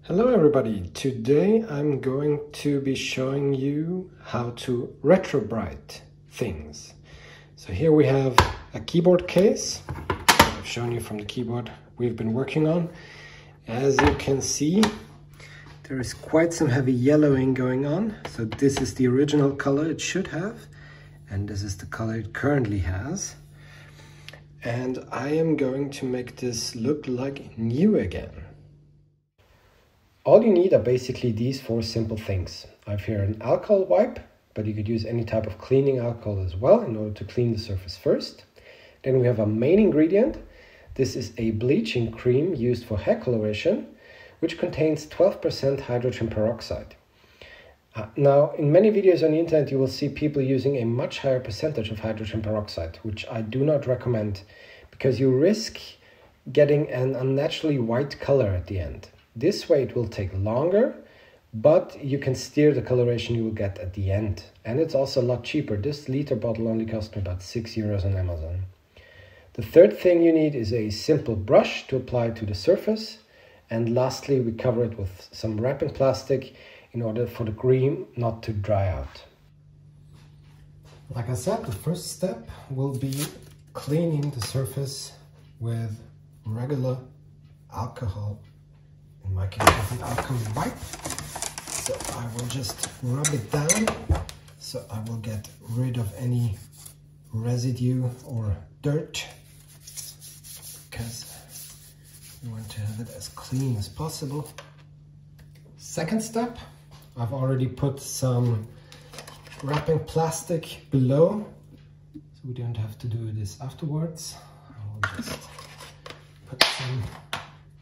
Hello everybody, today I'm going to be showing you how to Retrobright things. So here we have a keyboard case that I've shown you from the keyboard we've been working on. As you can see, there is quite some heavy yellowing going on. So this is the original color it should have, and this is the color it currently has. And I am going to make this look like new again. All you need are basically these four simple things. I have here an alcohol wipe, but you could use any type of cleaning alcohol as well in order to clean the surface first. Then we have a main ingredient. This is a bleaching cream used for hair coloration, which contains 12% hydrogen peroxide. Now, in many videos on the internet, you will see people using a much higher percentage of hydrogen peroxide, which I do not recommend because you risk getting an unnaturally white color at the end. This way it will take longer, but you can steer the coloration you will get at the end. And it's also a lot cheaper. This liter bottle only cost me about €6 on Amazon. The third thing you need is a simple brush to apply to the surface. And lastly, we cover it with some wrapping plastic in order for the cream not to dry out. Like I said, the first step will be cleaning the surface with regular alcohol. In my case, with an alcohol wipe. So I will just rub it down, so I will get rid of any residue or dirt, because you want to have it as clean as possible. Second step, I've already put some wrapping plastic below, so we don't have to do this afterwards. I will just put some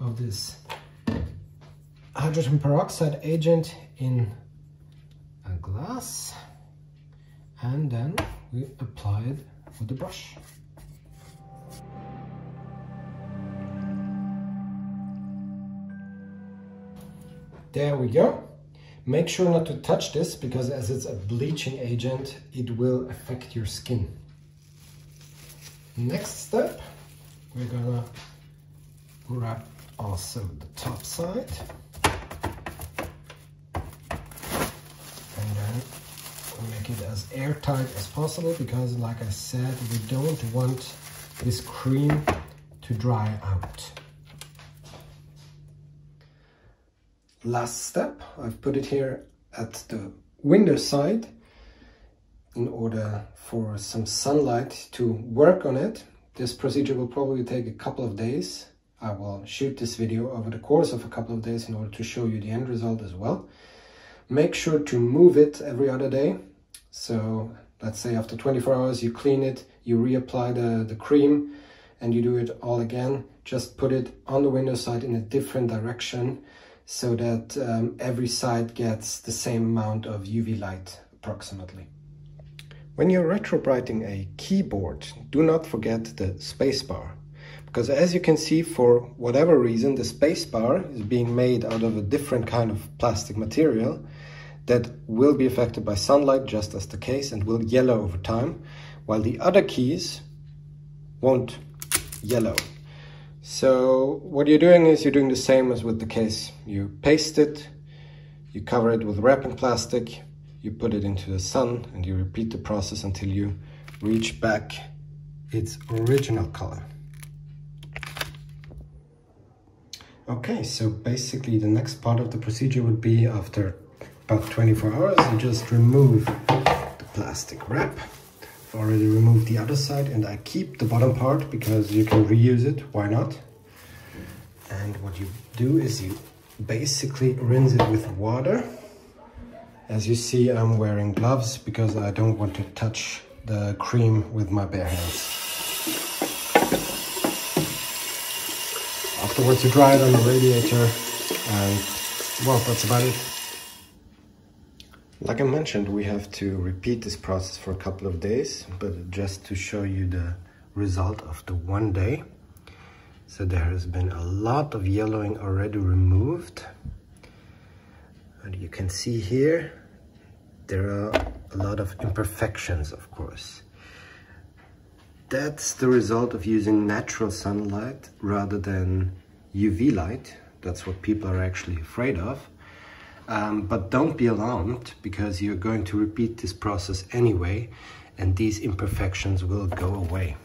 of this hydrogen peroxide agent in a glass, and then we apply it with the brush. There we go. Make sure not to touch this, because as it's a bleaching agent, it will affect your skin. Next step, we're gonna wrap also the top side. And then make it as airtight as possible, because like I said, we don't want this cream to dry out. Last step, I've put it here at the window side in order for some sunlight to work on it. This procedure will probably take a couple of days. I will shoot this video over the course of a couple of days in order to show you the end result as well. Make sure to move it every other day. So let's say after 24 hours you clean it, you reapply the cream, and you do it all again. Just put it on the window side in a different direction, so that every side gets the same amount of UV light approximately. When you're retrobrighting a keyboard, do not forget the spacebar. Because as you can see, for whatever reason, the spacebar is being made out of a different kind of plastic material that will be affected by sunlight, just as the case, and will yellow over time, while the other keys won't yellow. So what you're doing is you're doing the same as with the case. You paste it, you cover it with wrapping plastic, you put it into the sun, and you repeat the process until you reach back its original color. Okay, so basically the next part of the procedure would be, after about 24 hours, you just remove the plastic wrap. I've already removed the other side, and I keep the bottom part because you can reuse it, why not? And what you do is you basically rinse it with water. As you see, I'm wearing gloves because I don't want to touch the cream with my bare hands. Afterwards you dry it on the radiator, and well, that's about it. Like I mentioned, we have to repeat this process for a couple of days, but just to show you the result of the one day. So there has been a lot of yellowing already removed. And you can see here, there are a lot of imperfections, of course. That's the result of using natural sunlight rather than UV light. That's what people are actually afraid of. But don't be alarmed, because you're going to repeat this process anyway, and these imperfections will go away.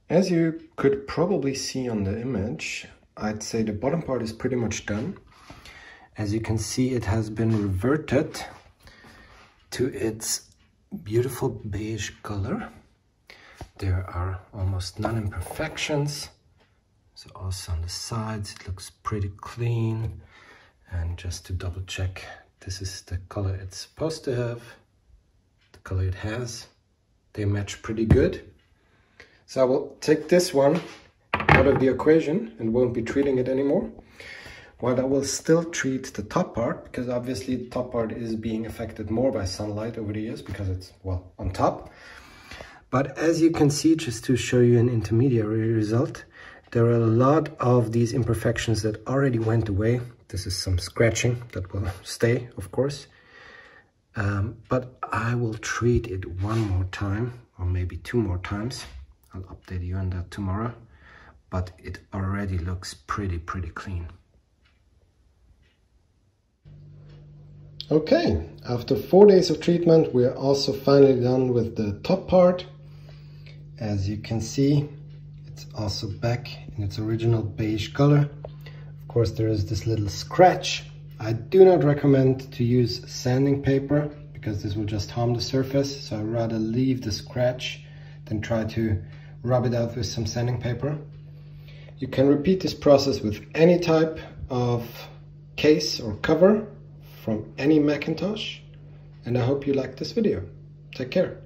As you could probably see on the image, I'd say the bottom part is pretty much done. As you can see, it has been reverted to its beautiful beige color. There are almost none imperfections. So also on the sides, it looks pretty clean. And just to double check, this is the color it's supposed to have, the color it has. They match pretty good. So I will take this one out of the equation and won't be treating it anymore. While I will still treat the top part, because obviously the top part is being affected more by sunlight over the years because it's, well, on top. But as you can see, just to show you an intermediary result, there are a lot of these imperfections that already went away. This is some scratching that will stay, of course. But I will treat it one more time, or maybe 2 more times. I'll update you on that tomorrow, but it already looks pretty clean. Okay, after 4 days of treatment, we are also finally done with the top part. As you can see, it's also back in its original beige color. Of course, there is this little scratch. I do not recommend to use sanding paper, because this will just harm the surface, so I'd rather leave the scratch than try to rub it out with some sanding paper. You can repeat this process with any type of case or cover from any Macintosh, and I hope you liked this video. Take care.